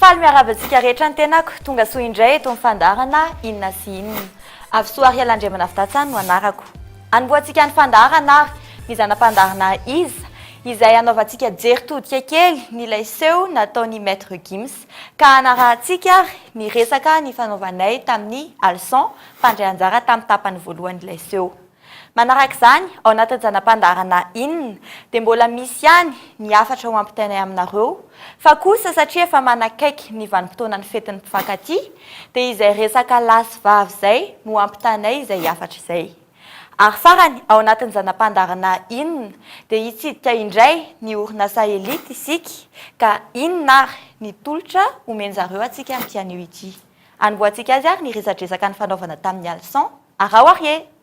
Faly miarabantsika rehetra ny tenako tonga soa indray eto mifandarana inona sy inona. Avy soary alandremana fitatsany no anarako. Anomboantsika ny fandarana ary ny zanam-pandarana iza izay anaovantsika jery-todika kely ny laiseho nataon'ny maître Gims ka anarahantsika ny resaka ny fanaovanay tamin'ny leçon mpandray anjara tamin'ny tapany voalohany laiseho. Manaraka izany ao anatin'ny zanam-pandarana inona dia mbola misy ihany ny afatra ho ampitainay aminareo fa kosa satria efa manakaiky ny vanim-potoanan'ny fetin'ny mpifankatia dia izay resaka lahy sy vavy izay no ampitainay izay afatra izay. Ary farany ao anatin'ny zanam-pandarana inona dia hitsidika indray ny orinasa elita isika ka inona ary ny tolotra omen'izareo atsika amin'ity anio ity. Anomboantsika azy ary ny resadresaka ny fanaovana tamin'ny leçon araoarie.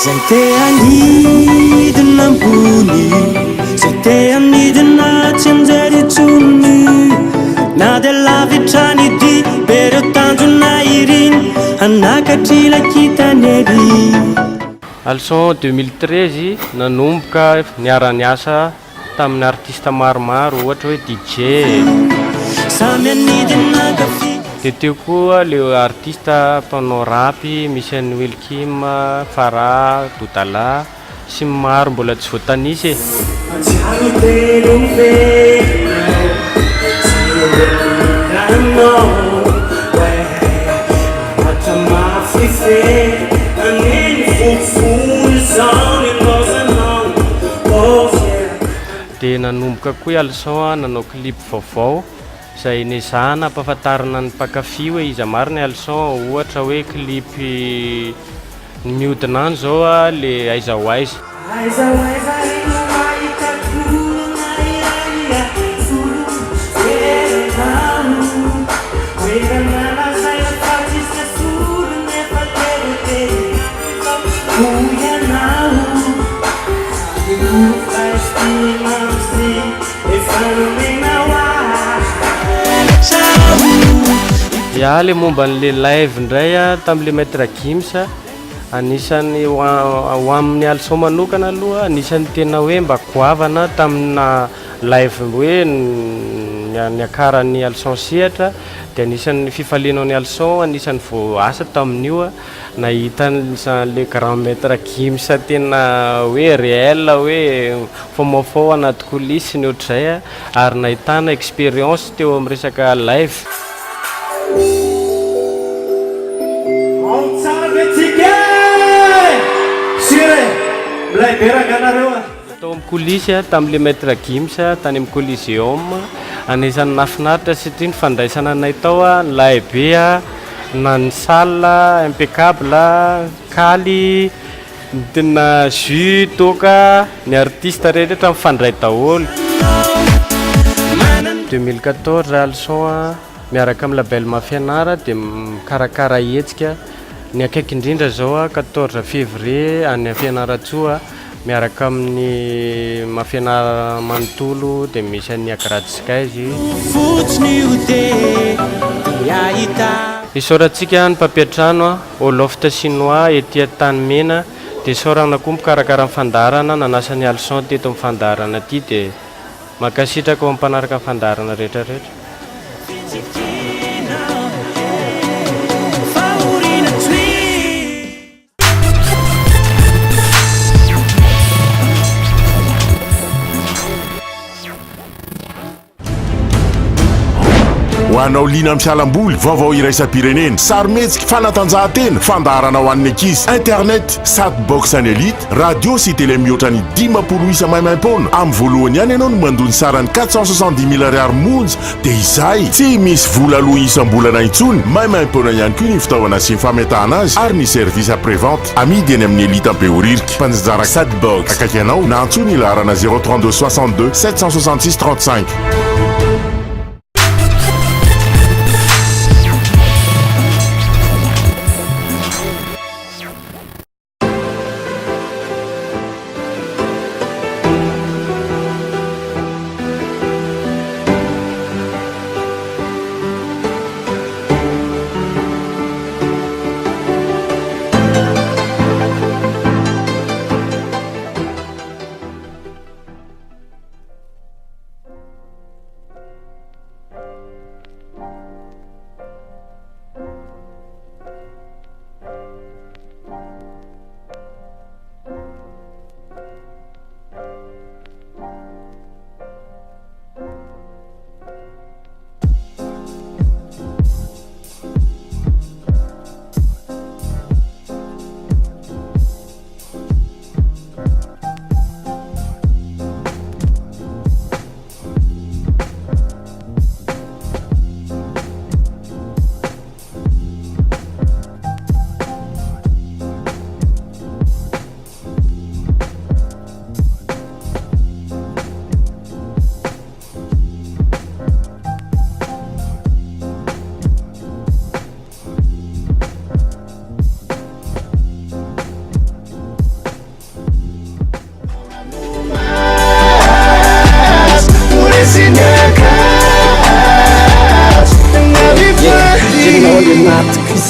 Zay te anidina ambony, zay te anidina tsy anjary intsony, na dia lavitra ny dy be reo tanjona iriny anakatry lakitany ery. Leçon 2013 nanomboka niara-ny asa tamin'ny artista maromaro ohatra hoe DJ. Samy anidina kafi. Dia teo koa le artista mpanao rapy misy an'ny Wilkim, Farah, Dodala sy maro mbola tsy voatanisy e. Dia nanomboka koa leçon nanao clip vaovao izay nezahana ampahafantarana ny mpankafy hoe iza marina leçon ohatra hoe clip mihodina any zao le aiza ho aiza. Ya le momba n'le live indray tamin'le maître Gims anisany ho amin'ny leçon manokana aloha anisany tena hoe mba goavana tamina live hoe niakaran'ny leçon sehatra dia anisany fifalianao ny leçon anisany vao asa tamin'io nahita le grand maître Gims tena hoe réel hoe fomafao anaty coulisse ny ohatr'izay ary nahitana expérience teo amin'ny resaka live. Tao amin'ny coulisse tamin'le maître Gims tany amin'ny Coliseum anisany nafinaritra satria ny fandraisana anay tao lahy be na ny salle impeccable kaly tena jus toka ny artiste rehetra mifandray daholo. 2014 leçon miaraka amin'ny label mafianara dia mikarakara hetsika ny akaiky indrindra zao 14 Février any Fianaratsoa miaraka amin'ny mafianara manontolo dia misy an'ny Agratsikazy. Isaorantsika ny mpampiatrano au loft chinois etỳ tany mena dia saorana koa mikarakara fandarana nanasany leçon teto amin'ny fandarana aty dia makasitraka ao ampanaraka fandarana rehetrarehetra. ho anao lina amin'ny fialamboly vaovao iraisam-pirenena sarimetsika fanatanjahantena fandarana ho an'ny ankizy internet satbox any elite radio sy télé mihoatra ny 10 isa maimaim-poana amin'ny voalohany ihany ianao no mandony sarany 470 000 ariary monja dia izay tsy misy vola aloha isam-bolana intsony maimaim-poana ihany koa ny fitaovana sy ny fametahana azy ary ny service après-vente amidy eny amin'ny elite ampehoririka mpanjara satbox akaiky anao na antsony ilarana 032 62 766 35.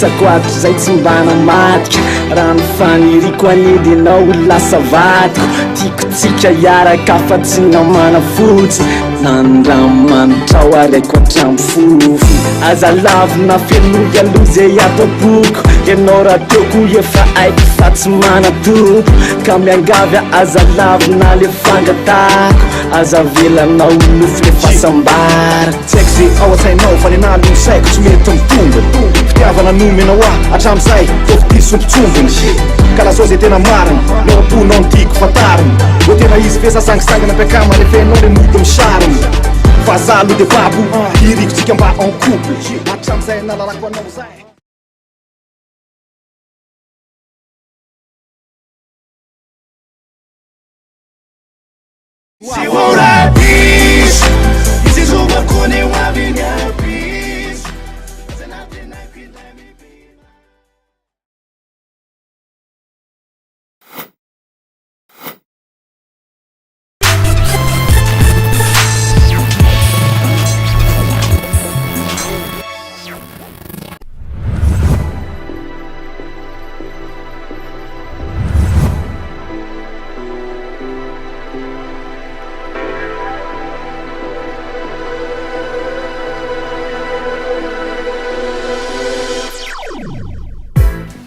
isako ato zay tsy mbana matika raha mifaniriko anidinao lasa vadiko tiakotsika iaraka fa tsy namana fotsy nandramantrao araiko atramo fofo aza lavina feloy aloze atapoko ianao raha teoko efa aiko fa tsy mana topo ka miangavy aza lavina le fangatako aza velanao nofo le fasambara tsy haiko ze ao an-tsainao fa nenalo ny saiko tsy mety mitombo fitiavana nomenao ah atram'izay toko ty sompitsombony ka lazao zay tena marina noraponao nytiako fatariny o tena izy fe sasangisangana ampiakama lefenao le mito misariny fa za lo de babo irikotsika mba en couple atram'izay nalalako anao zay Se ora bis, se joga com eu a minha bis. Se na pena que deve viva.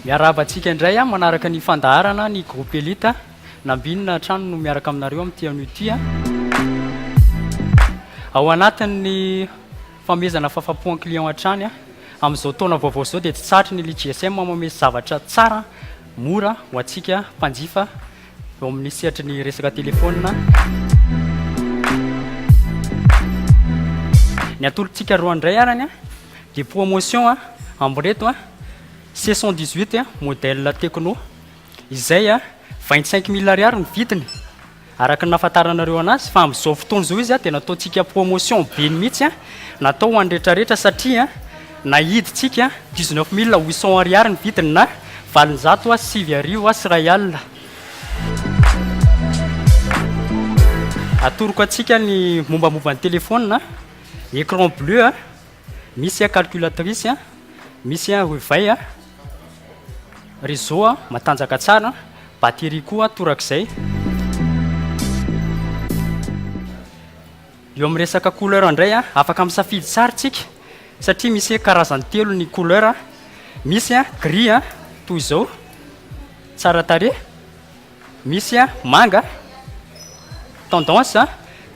miarabantsika indray a manaraka ny fandaharana ny groupe elite nambinina trano no miaraka aminareo amin'ity an'ity a ao anatin'ny famezana fahafapoan client an-trany a amin'izao taona vaovao zao dia tsy tsatry ny GSM mamame zavatra tsara mora ho antsika mpanjifa eo amin'ny sehatry ny resaka telefônina ny atolotsika roa indray arany a dia promotion a amreto a C118 modèle techno izay a 25 000 ariary ny vidiny araka ny nafantaranareo anazy fa amin'izao fotoana zao izy a dia nataontsika promotion be ny mihitsy a natao ho an'rehetrarehetra satria nahiditsika 19 800 ariary ny vidiny na 700 sy ray alina atoroko atsika ny mombamomba ny telefônina écran bleu a misy a calculatrice a misy a wifi a réseau a matanjaka tsara batterie koa torak'izay eo amin'ny resaka couleur indray a afaka misafidy tsara tsika satria misy karazany telo ny couleur a misy a gris a toy izao tsara tare misy a manga tendance a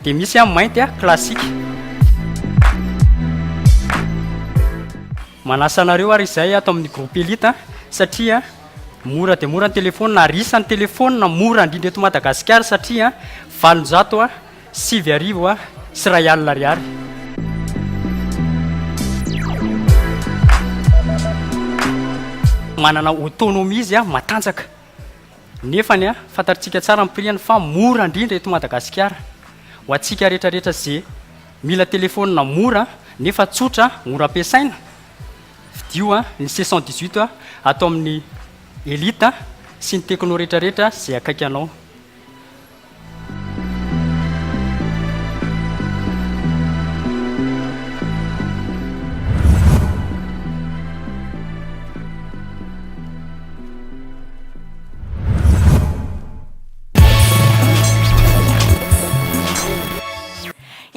dia misy a mainty a classique manasa anareo ary izay atao amin'ny groupe elite satria mora dia mora ny telefôna na risany telefôna na mora indrindra eto Madagasikara satria 700 700 sy ray alina ariary manana autonomie izy a matanjaka nefany a fantaritsika tsara mipriany fa mora indrindra eto Madagasikara ho antsika rehetrarehetra zay mila telefôna mora nefa tsotra mora ampiasaina vidio a ny C118 atao amin'ny elite sy ny tekno rehetrarehetra zay akaiky anao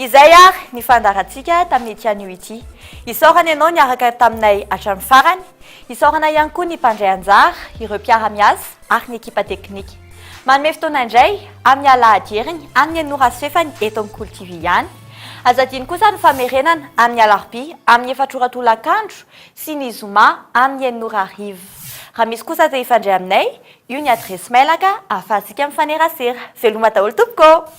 izay ary ny fandaratsika tamin'ny tianio ity isaorana ianao niaraka taminay hatramin'ny farany isaorana ihany koa ny mpandray anjara ireo mpiara-miasa ary ny ekipa teknika manome fotoana indray amin'ny alahady heriny amin'ny anora sefany eto amin'ny Kolo TV ihany azadiny kosa ny famerenana amin'ny alarobia amin'ny 4 ora tolakandro sy ny zoma amin'ny enora arivo raha misy kosa zay ifandray aminay io ny adresy mailaka ahafahantsika mifanerasera veloma daholo tompoko